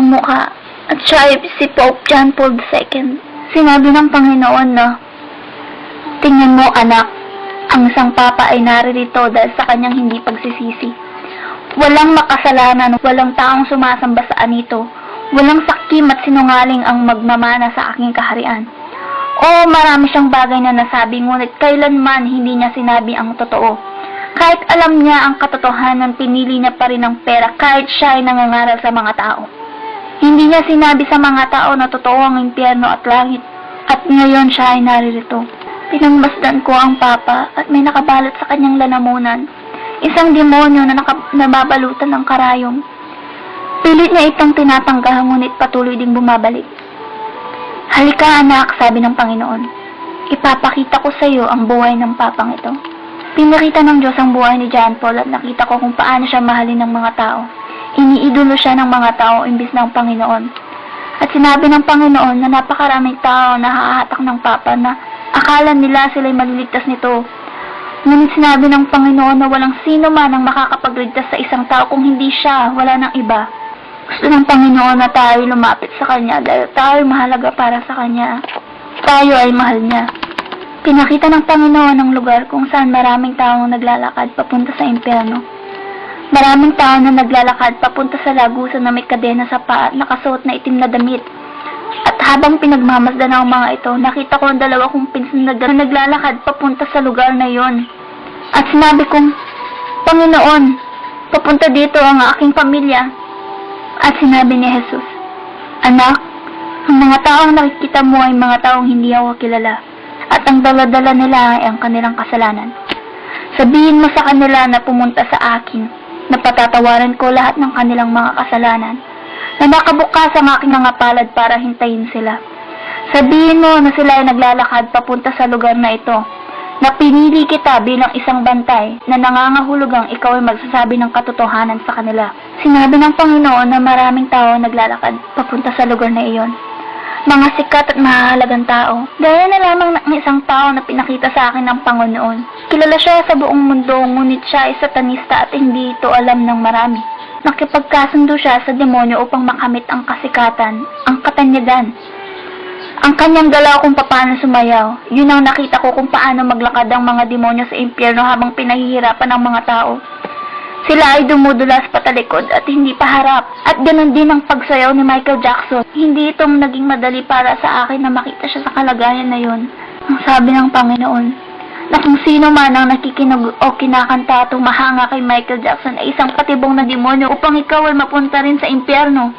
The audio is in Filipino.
kanyang mukha at siya ay si Pope John Paul II. Sinabi ng Panginoon na, "Tingnan mo anak, ang isang papa ay naririto dahil sa kanyang hindi pagsisisi. Walang makasalanan, walang taong sumasamba sa anito, walang sakim at sinungaling ang magmamana sa aking kaharian." Oo, marami siyang bagay na nasabi, ngunit kailanman hindi niya sinabi ang totoo. Kahit alam niya ang katotohanan, pinili niya pa rin ang pera kahit siya ay nangangaral sa mga tao. Hindi niya sinabi sa mga tao na totoo ang impyerno at langit, at ngayon siya ay naririto. Pinagmasdan ko ang papa at may nakabalot sa kanyang lalamunan, isang demonyo na nababalutan ng karayom. Pilit niya itong tinatanggal, ngunit patuloy ding bumabalik. "Halika anak," sabi ng Panginoon. "Ipapakita ko sa iyo ang buhay ng papang ito." Pinakita ng Diyos ang buhay ni John Paul at nakita ko kung paano siya mahalin ng mga tao. Iniidolo siya ng mga tao imbis ng Panginoon. At sinabi ng Panginoon na napakaraming tao na hahatak ng papa na akala nila sila'y maliligtas nito. Ngunit sinabi ng Panginoon na walang sino man ang makakapagligtas sa isang tao kung hindi siya, wala ng iba. Gusto ng Panginoon na tayo lumapit sa Kanya dahil tayo mahalaga para sa Kanya. Tayo ay mahal niya. Pinakita ng Panginoon ang lugar kung saan maraming taong naglalakad papunta sa impyerno. Maraming tao na naglalakad papunta sa lagusan na may kadena sa paa at nakasuot na itim na damit. At habang pinagmamasdan ang mga ito, nakita ko ang dalawa kong pinsan na naglalakad papunta sa lugar na yon. At sinabi kong, "Panginoon, papunta dito ang aking pamilya." At sinabi ni Jesus, "Anak, ang mga taong nakikita mo ay mga taong hindi ako kilala, at ang dala-dala nila ay ang kanilang kasalanan. Sabihin mo sa kanila na pumunta sa akin, na patatawaran ko lahat ng kanilang mga kasalanan, na nakabukas ang aking mga palad para hintayin sila. Sabihin mo na sila ay naglalakad papunta sa lugar na ito, na pinili kita bilang isang bantay na nangangahulugang ikaw ay magsasabi ng katotohanan sa kanila." Sinabi ng Panginoon na maraming tao naglalakad papunta sa lugar na iyon. Mga sikat at mahahalagang tao. Gaya na lamang ng isang tao na pinakita sa akin ng Panginoon. Kilala siya sa buong mundo, ngunit siya ay satanista at hindi ito alam ng marami. Nakipagkasundo siya sa demonyo upang makamit ang kasikatan, ang katanyagan. Ang kanyang galaw kung paano sumayaw, yun ang nakita ko kung paano maglakad ang mga demonyo sa impyerno habang pinahihirapan ng mga tao. Sila ay dumudulas patalikod at hindi paharap. At ganoon din ang pagsayaw ni Michael Jackson. Hindi itong naging madali para sa akin na makita siya sa kalagayan na yun. Ang sabi ng Panginoon, na kung sino man ang nakikinig o kinakanta at humahanga kay Michael Jackson ay isang patibong na demonyo upang ikaw ay mapunta rin sa impyerno.